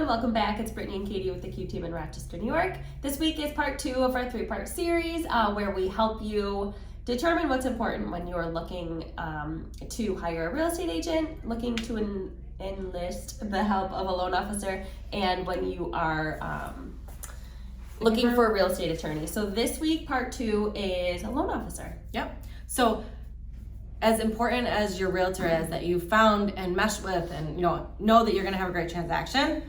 welcome back. It's Brittany and Katie with the Q Team in Rochester, New York. This week is part 2 of our 3-part series where we help you determine what's important when you're looking to hire a real estate agent, looking to enlist the help of a loan officer, and when you are looking for a real estate attorney. So this week, part 2 is a loan officer. Yep. So as important as your realtor is that you found and meshed with and know that you're going to have a great transaction,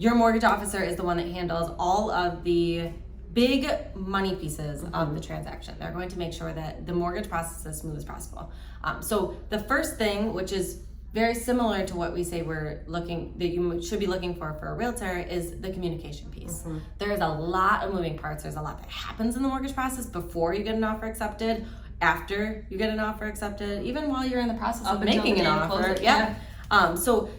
your mortgage officer is the one that handles all of the big money pieces of the transaction. They're going to make sure that the mortgage process is as smooth as possible. So the first thing, which is very similar to what we say that you should be looking for a realtor, is the communication piece. There's a lot of moving parts. There's a lot that happens in the mortgage process before you get an offer accepted, after you get an offer accepted, even while you're in the process of making an offer. So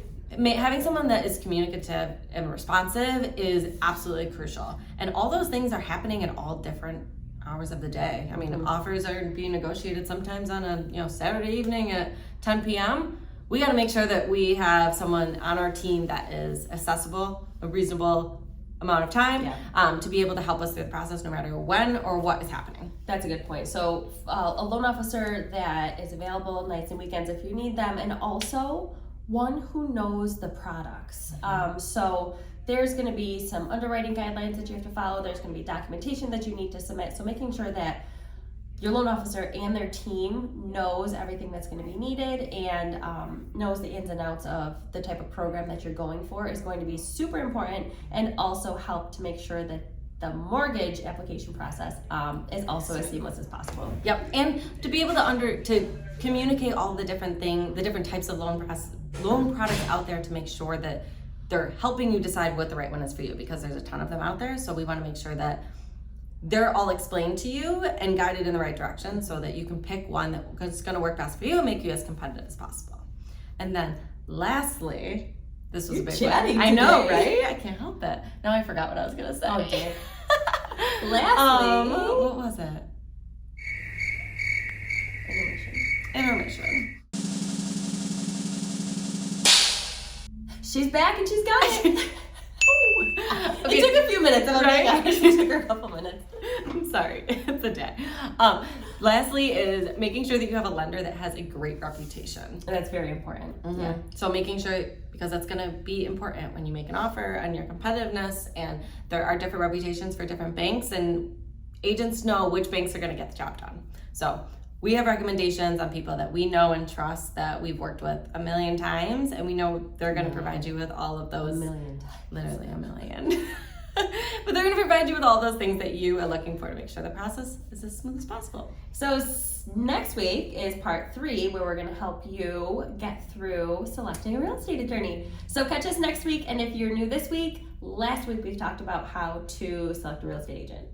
having someone that is communicative and responsive is absolutely crucial. And all those things are happening at all different hours of the day. I mean, offers are being negotiated sometimes on a Saturday evening at 10 p.m. We got to make sure that we have someone on our team that is accessible, a reasonable amount of time to be able to help us through the process no matter when or what is happening. That's a good point. So a loan officer that is available nights and weekends if you need them, and also one who knows the products. So there's going to be some underwriting guidelines that you have to follow. There's going to be documentation that you need to submit. So making sure that your loan officer and their team knows everything that's going to be needed and knows the ins and outs of the type of program that you're going for is going to be super important, and also help to make sure that the mortgage application process is also as seamless as possible. Yep, and to be able to communicate all the different types of loan products out there to make sure that they're helping you decide what the right one is for you, because there's a ton of them out there. So we want to make sure that they're all explained to you and guided in the right direction so that you can pick one that's going to work best for you and make you as competitive as possible. And then lastly, this was a big one. I know, right? I can't help it. Now I forgot what I was going to say. Oh, dear. Lastly, what was it? Intermission. She's back and she's got it. Okay. It took a few minutes. Oh my gosh, it took her a couple minutes. I'm sorry, it's a day. Lastly is making sure that you have a lender that has a great reputation. And that's very important. Yeah. So making sure, because that's going to be important when you make an offer and your competitiveness, and there are different reputations for different banks, and agents know which banks are going to get the job done. So we have recommendations on people that we know and trust that we've worked with a million times, and we know they're going to provide you with all of those. A million times. Literally a million. But they're going to provide you with all those things that you are looking for to make sure the process is as smooth as possible. So next week is part 3, where we're going to help you get through selecting a real estate attorney. So catch us next week, and if you're new this week, last week we talked about how to select a real estate agent.